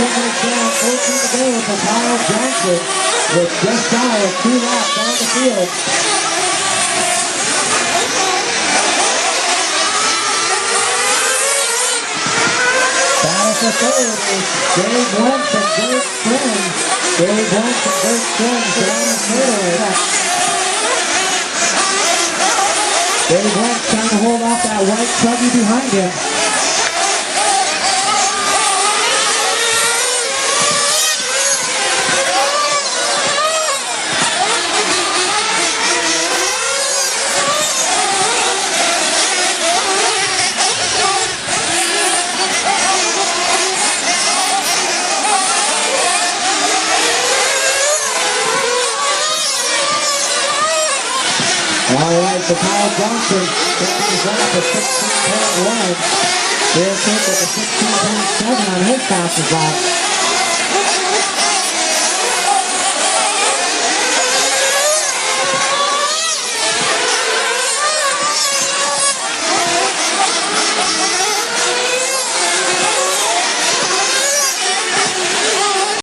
minutes down, 14 to go for Kyle Johnson with just shy of 2 laps on the field. Battle for third is Dave Wentz and Dirk String. Dave Wentz and Dirk String down the middle. Dave Wentz trying to hold off that white Truggy behind him. All right, so Kyle Johnson is up to 16.1. Derek King with a 16.7 on his fastest lap.